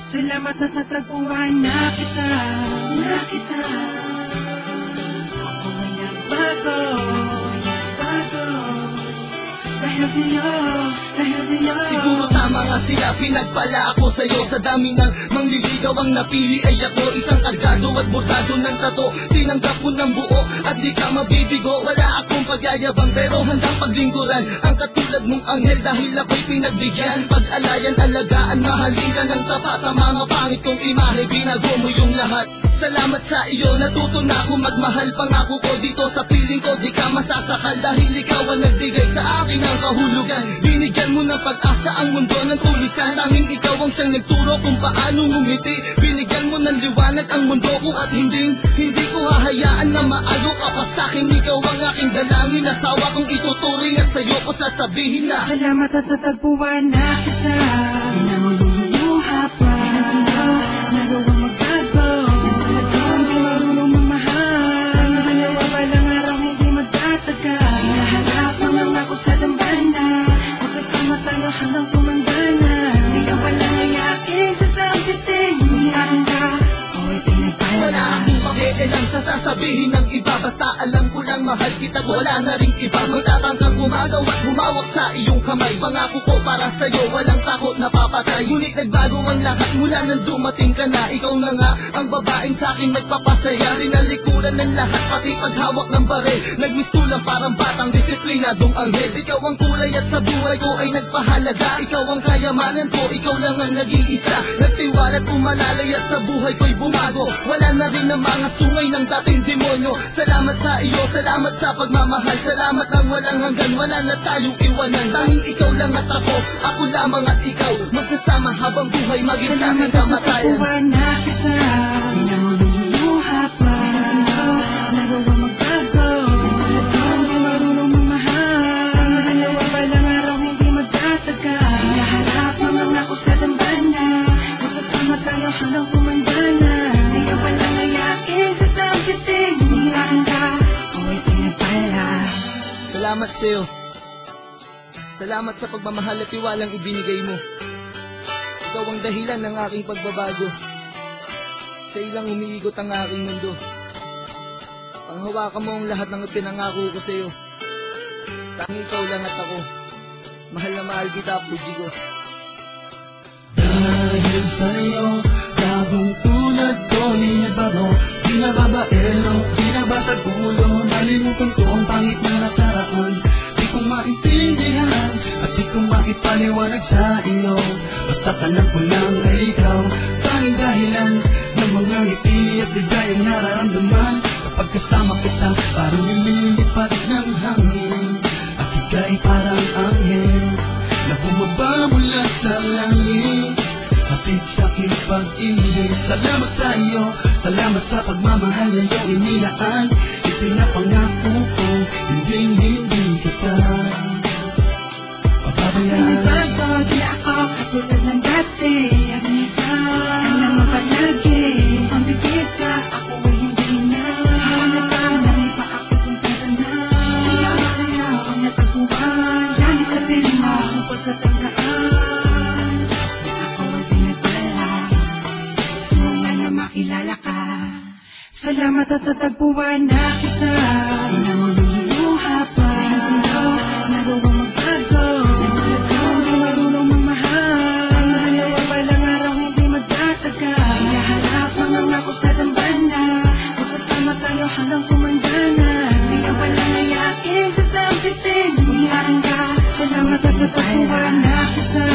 Salamat at natagpuan na kita. Ako ay nagbago. Dahil sa'yo. Siguro tama nga sila, pinagpala ako sa'yo. Sa dami ng mangliligaw ang napili ay ako. Isang kargado at bordado ng tato. Tinanggap mo ng buo at di ka mabibigo. Wala akong pagyayabang pero handang paglingkuran ang katulad mong anghel dahil ako'y pinagbigyan. Pag-alayan, alagaan, mahalin ka ng tapat. Ang mga pangit kong imahe, binago mo yung lahat. Salamat sa iyo, natuto na ako magmahal. Pangako ko dito sa piling ko, di ka masasakal. Dahil ikaw ang nagbigay sa akin ng kahulugan. Binigyan mo ng pag-asa ang mundo ng tulisan. Tanging ikaw ang siyang nagturo kung paano ngumiti. Binigyan mo ng liwanag ang mundo ko at hindi ko hahayaan na maalo ka pa sa'kin. Ikaw ang aking dalangin, asawa kong ituturing at sa'yo ko sasabihin na salamat at natagpuan na kita. Di na maluluha pa. Dahil sa'yo, nagawang magbago. Hindi marunong mamahal. Dalawa palang araw hindi magtataga. Naharap naman ako sa dambana. Magsasama tayo hanggang tumandana. Ngayon palang ay aking sasabitin. Hindi akin ka, ako'y pinagpala. wala akong pakialam sa sasabihin ng iba. Basta alam ko lang mahal kita, wala na rin iba. Magtatangkang gumagaw at humawak sa iyong kamay. Pangako ko para sa'yo, walang takot na papatay. Ngunit nagbago ang lahat mula nang dumating ka na. Ikaw na nga ang babaeng sa'kin nagpapasaya. Rinalikuran ng lahat, pati paghawak ng baril. Nagmistulang parang batang disiplinadong anghel. Ikaw ang kulay at sa buhay ko ay nagpahalaga. Ikaw ang kayamanan ko, ikaw lang ang nag-iisa. Nagtiwala at umalalay at sa buhay ko'y bumago. Wala na rin ang mga sungay ng dating demonyo. Salamat sa iyo, salamat sa pagmamahal. Salamat ang walang hanggan, wala na tayong iwanan. Dahil ikaw lang at ako lamang at ikaw. Magsasama habang buhay maging sa aking kamatayan. Salamat na kita. Di na maluluha pa. Dahil sa'yo, nagawang magbago. Hindi marunong mamahal. Dalawa palang araw hindi magtataga. Naharap naman ako sa dambana. Magsasama tayo hanggang tumandana. Ngayon palang ay aking sasabitin. Hindi akin ka, ako'y pinagpala. Salamat sa'yo. Salamat sa pagmamahal at tiwalang ibinigay mo. Ikaw ang dahilan ng aking pagbabago. Sa ilang umiigot ang aking mundo. Panghawakan mo ang lahat ng pinangako ko sa'yo. Tanging ikaw lang at ako. Mahal na mahal kita, puji ko. Dahil sa'yo, labong tulad ko'y nagbago. Di na babaero, di na basag ulo. Nalimutan ko ang pangit na nakaraan. Di ko maintindihan at di ko maipaliwanag sa iyo. Basta't alam ko lang ay ikaw, tanging dahilan ng mga ngiti at ligayang nararamdaman. Kapag kasama kita, parang lumilipat ng hangin. At ika'y parang anghel na bumaba mula sa langit. Hatid sa'king pag-ibig. Salamat sa iyo, salamat sa pagmamahal na iyong inilaan. Ipinapangako ko, hindi kita pababayaan. Pinibago, di ako katulad ng dati. Ang naman palagi, ang bibig ka, ako ay hindi na. Hanap ka, nari pa ako kung pera na. Sa'yo ang natagpuan. Dahil sabihin mo, ang pagkatandaan. Ako ay pinagpala. Gusto mo nga na makilala ka. Salamat at natagpuan na kita. Di na maluluha pa. Dahil sa'yo, nagawang magbago. Hindi marunong mamahal. Dalawa palang araw hindi magtataga. Naharap naman ako sa dambana. Magsasama tayo hanggang tumandana. Ngayon palang ay aking sasabitin. Hindi akin ka. Salamat at natagpuan na kita.